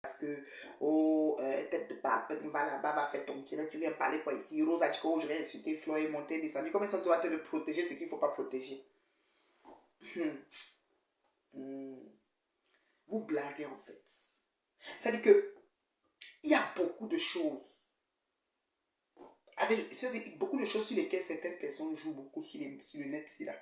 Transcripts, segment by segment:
parce que, oh, tête de pape, va là-bas, va faire ton direct, tu viens parler quoi ici. Rose a dit que oh, je vais insulter Flo et monter, descendre. Comment est-ce que tu vas te protéger, ce qu'il ne faut pas protéger? Vous blaguez en fait. C'est-à-dire que il y a beaucoup de choses. Beaucoup de choses sur lesquelles certaines personnes jouent beaucoup sur le net, là.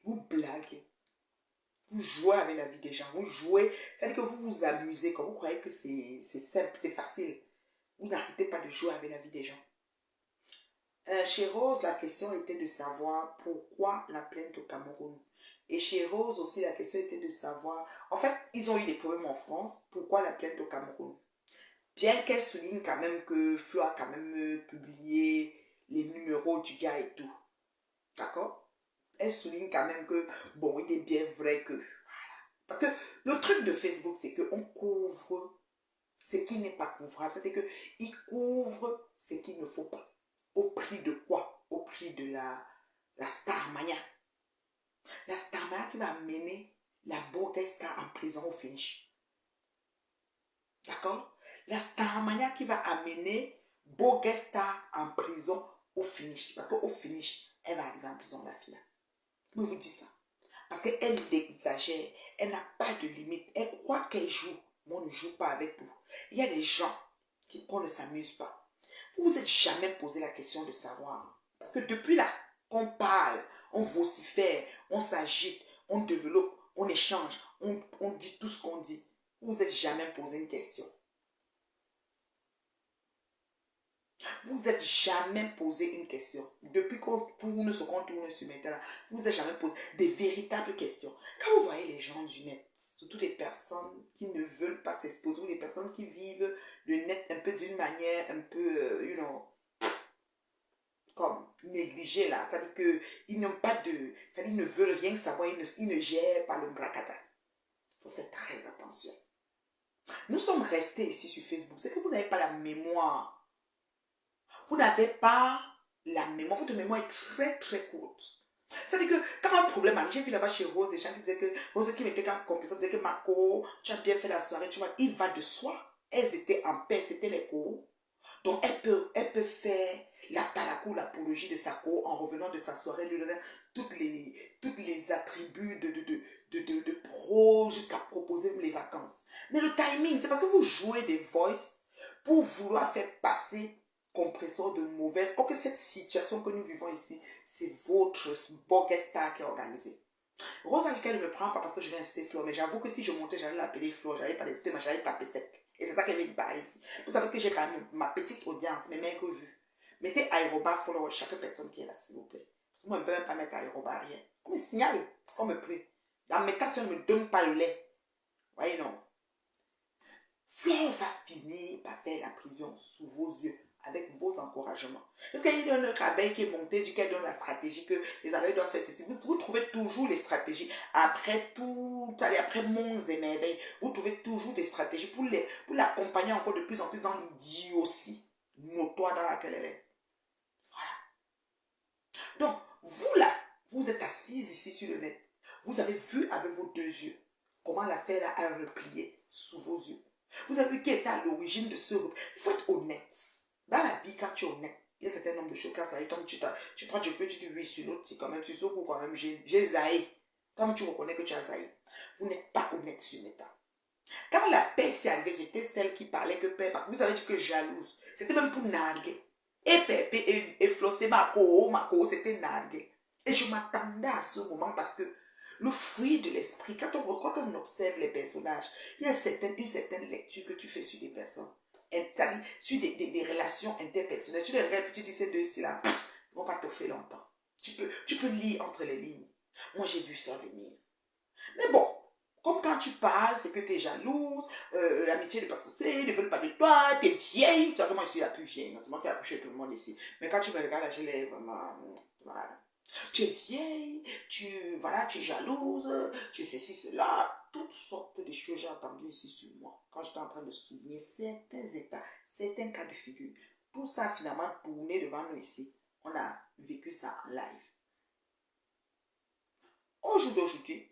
Vous blaguez. Vous jouez avec la vie des gens. Vous jouez. C'est-à-dire que vous vous amusez quand vous croyez que c'est simple, c'est facile. Vous n'arrêtez pas de jouer avec la vie des gens. Chez Rose, la question était de savoir pourquoi la plainte au Cameroun. Et chez Rose aussi, la question était de savoir... En fait, ils ont eu des problèmes en France. Pourquoi la plainte au Cameroun? Bien qu'elle souligne quand même que Flo a quand même publié les numéros du gars et tout. D'accord? Elle souligne quand même que, bon, il est bien vrai que... Voilà. Parce que le truc de Facebook, c'est qu'on couvre ce qui n'est pas couvrable. C'est-à-dire qu'il couvre ce qu'il ne faut pas. Au prix de quoi? Au prix de la Starmania. La Starmania qui va amener la Boguesta en prison au finish. D'accord? La Starmania qui va amener Boguesta en prison au finish. Parce qu'au finish, elle va arriver en prison, la fille. Je vous dis ça. Parce qu'elle exagère. Elle n'a pas de limite. Elle croit qu'elle joue. Mais on ne joue pas avec vous. Il y a des gens qu'on ne s'amuse pas. Vous vous êtes jamais posé la question de savoir. Parce que depuis là, qu'on parle, on vocifère, on s'agite, on développe, on échange, on dit tout ce qu'on dit. Vous vous êtes jamais posé une question. Vous vous êtes jamais posé une question. Depuis qu'on tourne ce qu'on tourne sur maintenant, vous vous êtes jamais posé des véritables questions. Quand vous voyez les gens du net, surtout les personnes qui ne veulent pas s'exposer, ou les personnes qui vivent le net un peu d'une manière un peu, comme négligée là, c'est-à-dire qu'ils n'ont pas de... C'est-à-dire qu'ils ne veulent rien savoir, ils ne gèrent pas le bracata. Il faut faire très attention. Nous sommes restés ici sur Facebook, c'est que vous n'avez pas la mémoire. Vous n'avez pas la mémoire. Votre mémoire est très très courte. C'est-à-dire que quand un problème arrive, j'ai vu là-bas chez Rose des gens qui disaient que Rose qui mettait en compétition, disaient que Marco, tu as bien fait la soirée, tu vois, il va de soi. Elles étaient en paix, c'était les cours. Donc elle peut faire l'apologie de sa cour en revenant de sa soirée, lui donnant toutes les attributs de pro jusqu'à proposer les vacances. Mais le timing, c'est parce que vous jouez des voices pour vouloir faire passer compresseur de mauvaise. Or que cette situation que nous vivons ici, c'est votre Boguesta qui est organisée. Rose a dit qu'elle ne me prend pas parce que je vais insulter Flo, mais j'avoue que si je montais, j'allais l'appeler Flo, j'allais pas l'insulter, mais j'allais taper sec. Et c'est ça qu'elle vient de parler ici. Vous savez que j'ai quand même ma petite audience, mes maigres vues. Mettez aérobar follow chaque personne qui est là, s'il vous plaît. Parce que moi, je ne peux même pas mettre aérobar, rien. On me signale, parce qu'on me prie. La métation ne me donne pas le lait. Voyez, non. Flo va finir par faire la prison sous vos yeux, avec vos encouragements. Parce qu'il y a une abeille qui est montée, dit qu'elle donne la stratégie, que les abeilles doivent faire ceci. Vous trouvez toujours les stratégies. Après tout, allez, après monts et merveilles, vous trouvez toujours des stratégies pour l'accompagner encore de plus en plus dans l'idiotie notoire dans laquelle elle est. Voilà. Donc, vous là, vous êtes assises ici sur le net. Vous avez vu avec vos deux yeux comment l'affaire a replié sous vos yeux. Vous avez vu qui était à l'origine de ce repli. Il faut être honnête. Dans la vie, quand tu es honnête, il y a un certain nombre de choses. Quand ça arrive, tu prends du peu, tu dis oui sur l'autre, si quand même, tu sais que quand même, j'ai zaï. Comme tu reconnais que tu as zaï. Vous n'êtes pas honnête sur l'état. Quand la paix s'est arrivée, c'était celle qui parlait que paix. Vous avez dit que jalouse. C'était même pour narguer. Et Pépé et Flo, c'était Marco, c'était narguer. Et je m'attendais à ce moment parce que le fruit de l'esprit, quand on observe les personnages, il y a une certaine lecture que tu fais sur des personnes, sur des relations interpersonnelles. Tu les rêves, tu dis ces deux-ci là, ils ne vont pas t'offrir longtemps. Tu peux lire entre les lignes. Moi, j'ai vu ça venir. Mais bon, comme quand tu parles, c'est que tu es jalouse, l'amitié n'est pas faussée, ils ne veulent pas de toi, tu es vieille. Tu sais comment je suis la plus vieille, non, c'est moi qui ai accouché tout le monde ici. Mais quand tu me regardes, là, je l'ai vraiment, voilà. Tu es vieille, tu es jalouse, tu es ceci, cela, toutes sortes de choses j'ai entendues ici sur moi. Quand j'étais en train de souvenir certains états, certains cas de figure. Tout ça finalement tourné devant nous ici. On a vécu ça en live. Au jour d'aujourd'hui,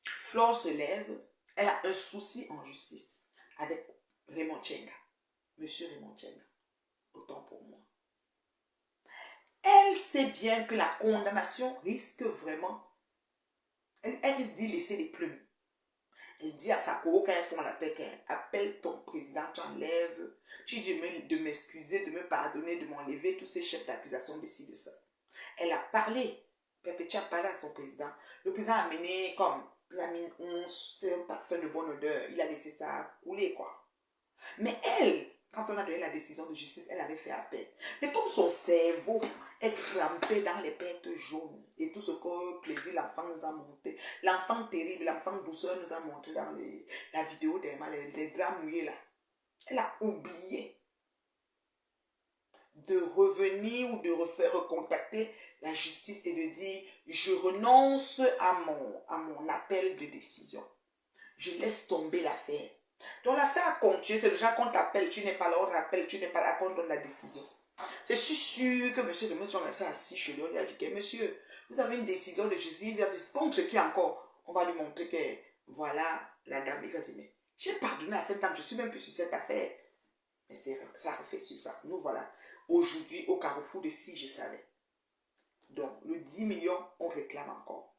Flore se lève Elle a un souci en justice avec Raymond Tchenga. Monsieur Raymond Tchenga. Autant pour moi. Elle sait bien que la condamnation risque vraiment. Elle risque d'y laisser des plumes. Elle dit à Sakoro quand elles font la paix, appelle ton président, tu enlèves, tu dis de m'excuser, de me pardonner, de m'enlever tous ces chefs d'accusation de ci, de ça. Elle a parlé, Perpétua a parlé à son président. Le président a mené comme, il a mis c'est un parfum de bonne odeur, il a laissé ça couler quoi. Mais elle, quand on a donné la décision de justice, elle avait fait appel. Mais comme son cerveau est trempé dans les pertes jaunes et tout ce que plaisir l'enfant nous a montré, l'enfant terrible, l'enfant douceur nous a montré dans la vidéo d'Emma, les draps mouillés là, elle a oublié de revenir ou de refaire recontacter la justice et de dire je renonce à mon appel de décision. Je laisse tomber l'affaire. Donc l'affaire a continué, c'est déjà qu'on t'appelle, tu n'es pas là, on t'appelle, tu n'es pas là, qu'on donne la décision. C'est sûr que monsieur de monsieur est assis chez lui, on lui a dit que monsieur, vous avez une décision de justice, il va dire contre qui encore? On va lui montrer que voilà, la dame, il va dire mais j'ai pardonné à cette dame, je suis même plus sur cette affaire. Mais ça refait surface. Nous voilà, aujourd'hui au carrefour de si je savais. Donc le 10 millions, on réclame encore.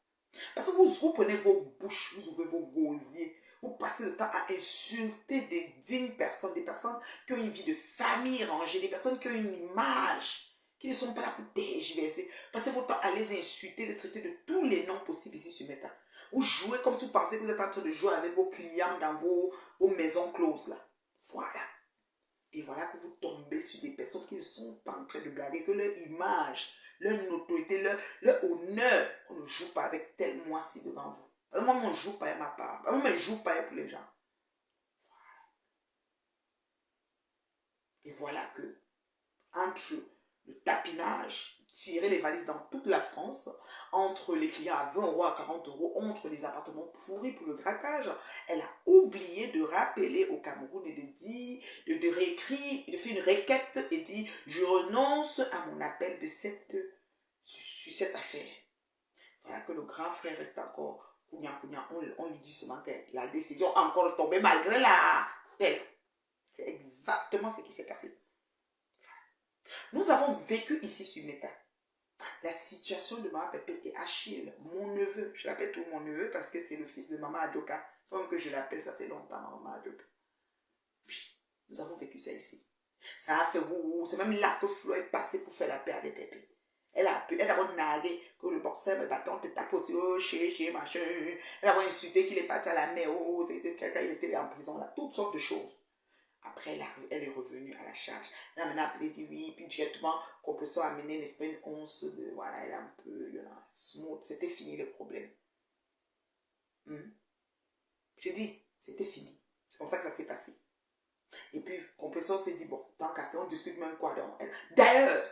Parce que vous prenez vos bouches, vous ouvrez vos gosiers, vous passez le temps à insulter des dignes personnes, des personnes qui ont une vie de famille rangée, des personnes qui ont une image, qui ne sont pas là pour tergiverser. Passez votre temps à les insulter, les traiter de tous les noms possibles ici sur Meta. Vous jouez comme si vous pensez que vous êtes en train de jouer avec vos clients dans vos maisons closes là. Voilà. Et voilà que vous tombez sur des personnes qui ne sont pas en train de blaguer, que leur image, leur notoriété, leur honneur, on ne joue pas avec tel moi-ci devant vous. Moi, on ne joue pas à ma part. Moi, je ne joue pas pour les gens. Et voilà que, entre le tapinage, tirer les valises dans toute la France, entre les clients à 20 euros, à 40 euros, entre les appartements pourris pour le grattage, elle a oublié de rappeler au Cameroun et de dire, de réécrire, de faire une requête et dire, je renonce à mon appel sur cette affaire. Voilà que le grand frère reste encore on lui dit seulement que la décision a encore tombé malgré la paix. C'est exactement ce qui s'est passé. Nous avons vécu ici sur Meta la situation de Maman Pépé et Achille, mon neveu. Je l'appelle tout mon neveu parce que c'est le fils de Maman Adjoka. Comme que je l'appelle, ça fait longtemps, Maman Adjoka. Puis, nous avons vécu ça ici. Ça a fait ouh, c'est même là que Flo est passé pour faire la paix avec Pépé. Elle a nagué que le boxeur, le bâton, te tape aussi, oh, chez, machin. Elle a insulté qu'il est parti à la mer, oh, quelqu'un, il était en prison, là, toutes sortes de choses. Après, elle est revenue à la charge. Elle a maintenant appelé, dit oui, puis directement, Compression a amené, n'est-ce pas, une once de, voilà, elle est un peu, smooth. C'était fini le problème. J'ai dit, c'était fini. C'est comme ça que ça s'est passé. Et puis, Compression s'est dit, bon, tant qu'à faire, on discute même quoi donc elle. D'ailleurs,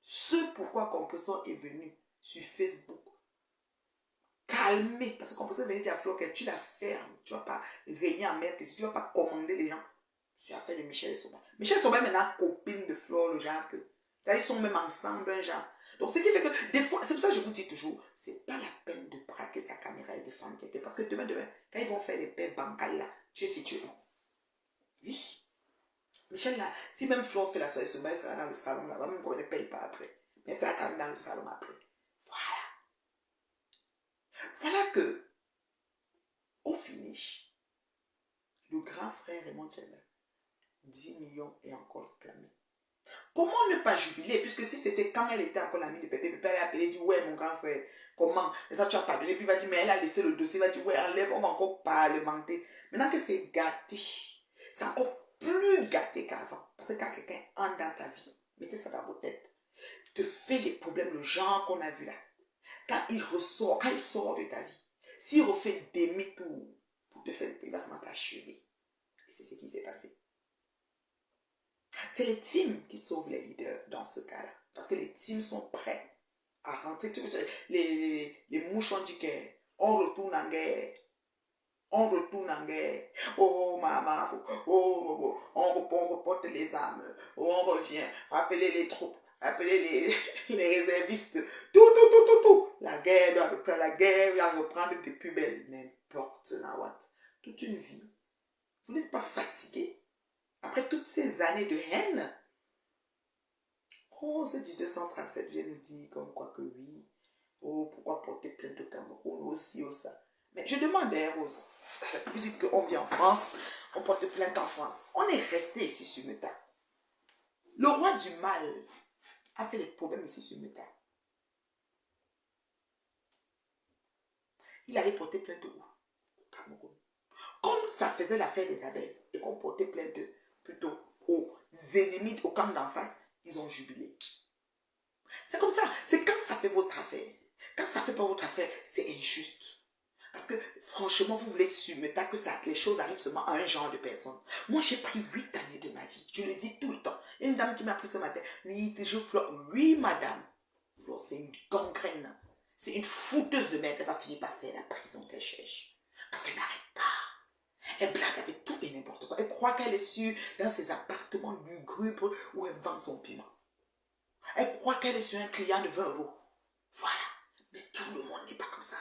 ce pourquoi Compression est venu sur Facebook, calmer, parce que Compression est venu dire à Flo que tu la fermes, tu ne vas pas régner en merde, tu ne vas pas commander les gens. C'est l'affaire de Michel et Soba. Michel et Soba est maintenant copine de Flore, le genre que. Ils sont même ensemble, un genre. Donc, ce qui fait que, des fois, c'est pour ça que je vous dis toujours, c'est pas la peine de braquer sa caméra et de défendre quelqu'un. Parce que demain, quand ils vont faire les paix bancales là, tu es situé où? Oui. Michel là, si même Flore fait la soirée Soba, elle sera dans le salon là, même qu'on ne paye pas après. Mais elle sera quand même dans le salon après. Voilà. Voilà que, au finish, le grand frère Raymond Tchenga, 10 millions est encore clamé. Comment ne pas jubiler? Puisque si c'était quand elle était encore l'amie de Pépé, Pépé a appelé et dit ouais mon grand frère, comment? Et ça tu as pardonné, puis il va dire mais elle a laissé le dossier, il va dire ouais enlève, on va encore parlementer. Maintenant que c'est gâté, c'est encore plus gâté qu'avant. Parce que quand quelqu'un entre dans ta vie, mettez ça dans vos têtes, te fait les problèmes, le genre qu'on a vu là, quand il ressort, quand il sort de ta vie, s'il refait demi-tour pour te faire, il va se mettre à achever. Et c'est ce qui s'est passé. C'est les teams qui sauvent les leaders dans ce cas-là. Parce que les teams sont prêts à rentrer. Les mouches ont dit qu'on retourne en guerre. On retourne en guerre. Oh, maman, on reporte les armes. Oh, on revient. Rappelez les troupes. Appelez les réservistes. Tout. La guerre doit reprendre. La guerre doit reprendre depuis belle. N'importe quoi. toute une vie. Vous n'êtes pas fatigué. Après toutes ces années de haine, Rose du 237 vient nous dire comme quoi que oui. Oh, pourquoi porter plainte au Cameroun aussi, ou ça. Mais je demande à Rose, vous dites qu'on vit en France, on porte plainte en France. On est resté ici sur Meta. Le roi du mal a fait des problèmes ici sur Meta. Il allait porter plainte où? Au Cameroun. Comme ça faisait l'affaire des abeilles et qu'on portait plainte plutôt aux ennemis au camp d'en face, ils ont jubilé. C'est comme ça. C'est quand ça fait votre affaire. Quand ça ne fait pas votre affaire, c'est injuste. Parce que franchement, vous voulez Meta que ça, les choses arrivent seulement à un genre de personne. Moi, j'ai pris 8 années de ma vie. Je le dis tout le temps. Il y a une dame qui m'a appris ce matin. Oui, toujours Flore. Oui, madame. Flore, c'est une gangrène. C'est une fouteuse de merde. Elle va finir par faire la prison qu'elle cherche. Parce qu'elle n'arrête pas. Elle blague avec tout et n'importe quoi. Elle croit qu'elle est dans ses appartements lugubres où elle vend son piment. Elle croit qu'elle est sur un client de 20 euros. Voilà. Mais tout le monde n'est pas comme ça.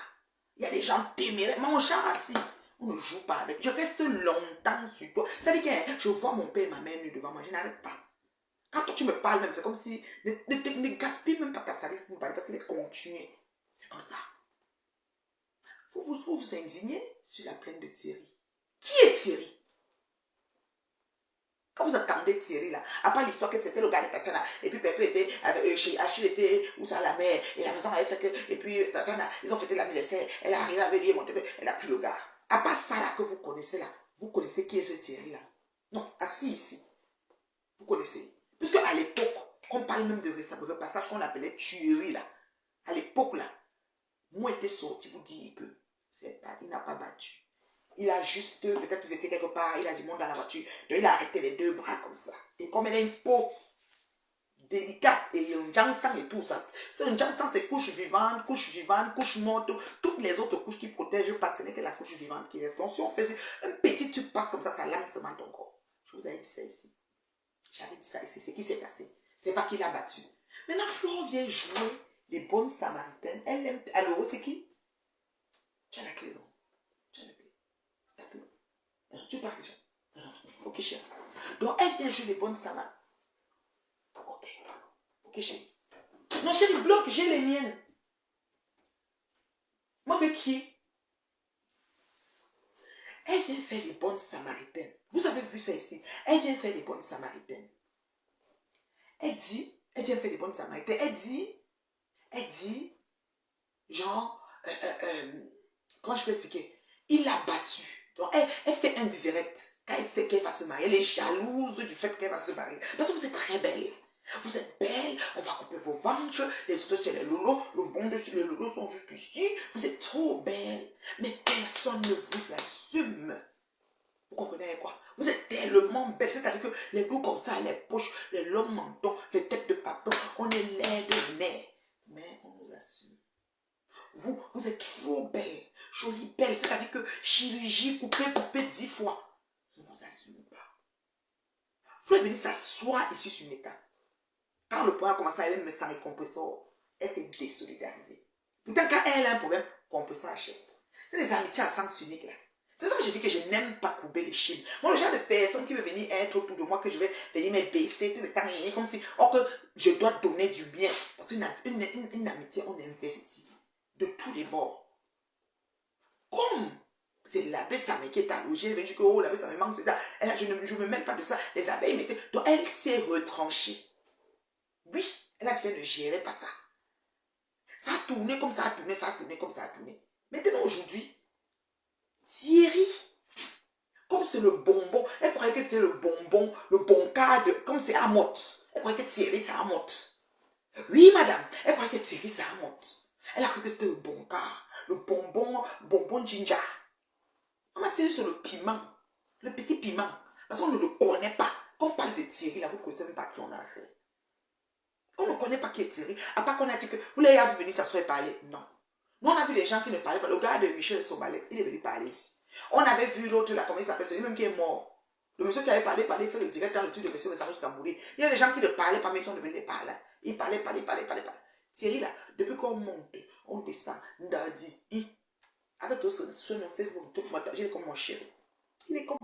Il y a des gens téméraires. Mon chat assis. On ne joue pas avec. Je reste longtemps sur toi. Ça veut dire que je vois mon père et ma mère nus devant moi. Je n'arrête pas. Quand toi, tu me parles même, c'est comme si... Ne gaspille même pas ta salive pour me parler parce qu'il est continué. C'est comme ça. Vous indignez sur la plainte de Thierry. Qui est Thierry? Quand vous attendez Thierry là, à part l'histoire que c'était le gars de Tatiana, et puis Pépé était, chez Achille était, où ça la mère, et la maison avait fait que, et puis Tatiana, ils ont fêté l'anniversaire, elle est arrivée avec lui et monté, elle a pris le gars. À part ça là que vous connaissez là, vous connaissez qui est ce Thierry là? Non, assis ici, vous connaissez. Puisque à l'époque, on parle même de ce passage qu'on appelait tuerie là. À l'époque là, moi était sorti vous dire que il n'a pas battu. Il a juste, peut-être qu'ils étaient quelque part, il a du monde dans la voiture. Donc il a arrêté les deux bras comme ça. Et comme elle a une peau délicate et un jansang et tout ça. Un jansang, c'est couche vivante, couche morte. Toutes les autres couches qui protègent pas, ce n'est que la couche vivante qui reste. Donc si on faisait un petit tube passe comme ça lame seulement ton corps. Je vous avais dit ça ici. J'avais dit ça ici. C'est ce qui s'est passé. C'est pas qu'il a battu. Maintenant, Flore vient jouer les bonnes samaritaines. Elle aime. Allô, c'est qui? Tu as la clé, non? Tu as la clé. Tu parles déjà. Ok, chérie. Donc, elle vient jouer les bonnes samaritaines. Ok. Ok, chérie. Non, chérie, bloque, j'ai les miennes. Moi, mais qui? Elle vient faire les bonnes samaritaines. Vous avez vu ça ici. Elle vient faire les bonnes samaritaines. Elle vient faire les bonnes samaritaines. Elle dit, genre, comment je peux expliquer? Il l'a battue. Donc, elle fait un direct. Quand elle sait qu'elle va se marier, elle est jalouse du fait qu'elle va se marier. Parce que vous êtes très belle. Vous êtes belle, on va couper vos ventres, les autres c'est les lolos, le bon dessus, les lolos sont juste ici. Vous êtes trop belle, mais personne ne vous assume. Vous comprenez quoi? Vous êtes tellement belle, c'est-à-dire que les loups comme ça, les poches, les longs mentons, les têtes de papa, on est laid de nez. Mais on nous assume. Vous êtes trop belle, jolie belle, c'est-à-dire que chirurgie coupée 10 fois. On ne vous assume pas. Vous êtes venu s'asseoir ici sur Meta. Quand le point a commencé à me sans compresseur, elle s'est désolidarisée. Pourtant, quand elle a un problème, compresseur achète. C'est des amitiés à sens unique là. C'est ça que je dis que je n'aime pas couper les chines. Moi, le genre de personne qui veut venir être autour de moi, que je vais venir me baisser tout le temps, comme si, or que je dois donner du bien. Parce qu'une amitié, on investit de tous les bords. Comme c'est l'abbé Samé qui est allongé, elle veut dire que oh, l'abbé Samé manque, c'est ça. Elle, je ne me mêle pas de ça. Les abeilles mettaient. Donc elle s'est retranchée. Oui, elle a dit qu'elle ne gérait pas ça. Ça a tourné comme ça a tourné, ça a tourné comme ça a tourné. Maintenant, aujourd'hui, Thierry, comme c'est le bonbon, elle croyait que c'était le bonbon, le bon cadre, comme c'est Amotte. Elle croyait que Thierry, c'est Amotte. Oui, madame, elle croyait que Thierry, c'est Amotte. Elle a cru que c'était le bon cas, le bonbon ginger. On m'a tiré sur le piment, le petit piment, parce qu'on ne le connaît pas. Quand on parle de Thierry, là, vous ne connaissez même pas qui on a fait. On ne connaît pas qui est Thierry, à part qu'on a dit que vous l'avez vu venir s'asseoir et parler. Non. Nous, on a vu les gens qui ne parlaient pas. Le gars de Michel Sombalet, il est venu parler ici. On avait vu l'autre là, comment il s'appelle, celui même qui est mort. Le monsieur qui avait parlé, il fait le direct dans le truc de monsieur Messaros Tambouri. Il y a des gens qui ne parlaient pas, mais ils sont devenus parler. Ils parlaient. Thierry là, depuis qu'on monte, on descend, Ndadi, Avec sur Facebook, tout le monde, j'ai comme mon chéri. Il est comme